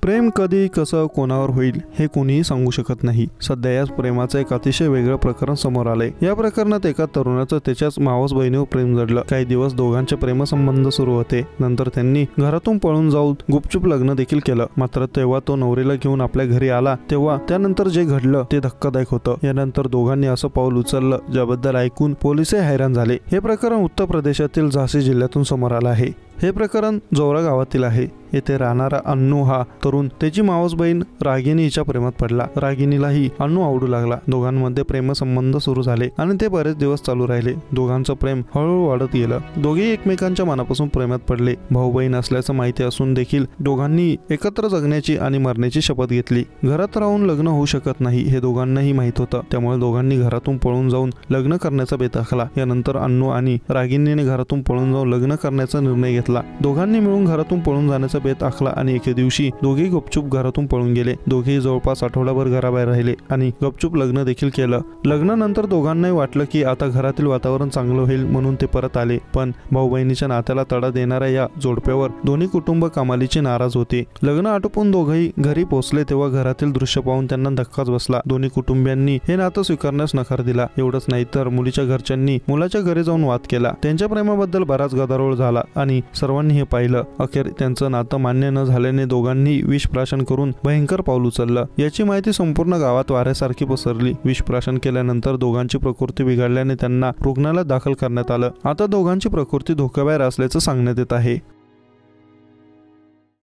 प्रेम कधी कसं कोणावर होईल हे कोणीही सांगू शकत नाही। सध्या याच प्रेमाचं एक अतिशय वेगळं प्रकरण समोर आलंय। या प्रकरणात एका तरुणाचं त्याच्याच मावस बहिणीवर प्रेम जडलं। काही दिवस दोघांचे प्रेमसंबंध सुरू होते। नंतर त्यांनी घरातून पळून जाऊन गुपचूप लग्न देखील केलं। मात्र तेव्हा तो नवरीला घेऊन आपल्या घरी आला तेव्हा त्यानंतर जे घडलं ते धक्कादायक होतं। यानंतर दोघांनी असं पाऊल उचललं ज्याबद्दल ऐकून पोलिसही हैराण झाले। हे प्रकरण उत्तर प्रदेशातील झाशी जिल्ह्यातून समोर आलं आहे। हे प्रकरण जौरा गावातील आहे। येथे राहणारा अन्नू हा तरुण त्याची मावस बहीण रागिनी हिच्या प्रेमात पडला। रागिनीलाही अन्नू आवडू लागला। दोघांमध्ये प्रेमसंबंध सुरू झाले आणि ते बरेच दिवस चालू राहिले। दोघांचं प्रेम हळूहळू वाढत गेलं। दोघेही एकमेकांच्या मनापासून प्रेमात पडले। भाऊ बहीण असल्याचं माहिती असून देखील दोघांनी एकत्र जगण्याची आणि मरण्याची शपथ घेतली। घरात राहून लग्न होऊ शकत नाही हे दोघांनाही माहित होतं। त्यामुळे दोघांनी घरातून पळून जाऊन लग्न करण्याचा बेत आखला। यानंतर अन्नू आणि रागिनीने घरातून पळून जाऊन लग्न करण्याचा निर्णय घेतला। दोघांनी मिळून घरातून पळून जाण्याचा बेत आखला आणि एके दिवशी दोघेही गपचूप घरातून पळून गेले। दोघेही जवळपास आठवडाभर घराबाहेर राहिले आणि गपचूप लग्न देखील केलं। लग्नानंतर दोघांनाही वाटलं की आता घरातील वातावरण चांगलं होईल म्हणून ते परत आले। पण भाऊ बहिणीच्या नात्याला तडा देणाऱ्या या जोडप्यावर दोन्ही कुटुंब कमालीची नाराज होते। लग्न आटोपून दोघेही घरी पोहोचले तेव्हा घरातील दृश्य पाहून त्यांना धक्काच बसला। दोन्ही कुटुंबियांनी हे नातं स्वीकारण्यास नकार दिला। एवढंच नाही तर मुलीच्या घरच्यांनी मुलाच्या घरी जाऊन वाद केला। त्यांच्या प्रेमाबद्दल बराच गदारोळ झाला आणि सर्वांनी हे पाहिलं। अखेर त्यांचं नातं मान्य न झाल्याने दोघांनी विषप्राशन करून भयंकर पाऊल उचललं। याची माहिती संपूर्ण गावात वाऱ्यासारखी पसरली। विषप्राशन केल्यानंतर दोघांची प्रकृती बिघडल्याने त्यांना रुग्णालयात दाखल करण्यात आलं। आता दोघांची प्रकृती धोक्याबाहेर असल्याचं सांगण्यात येत आहे।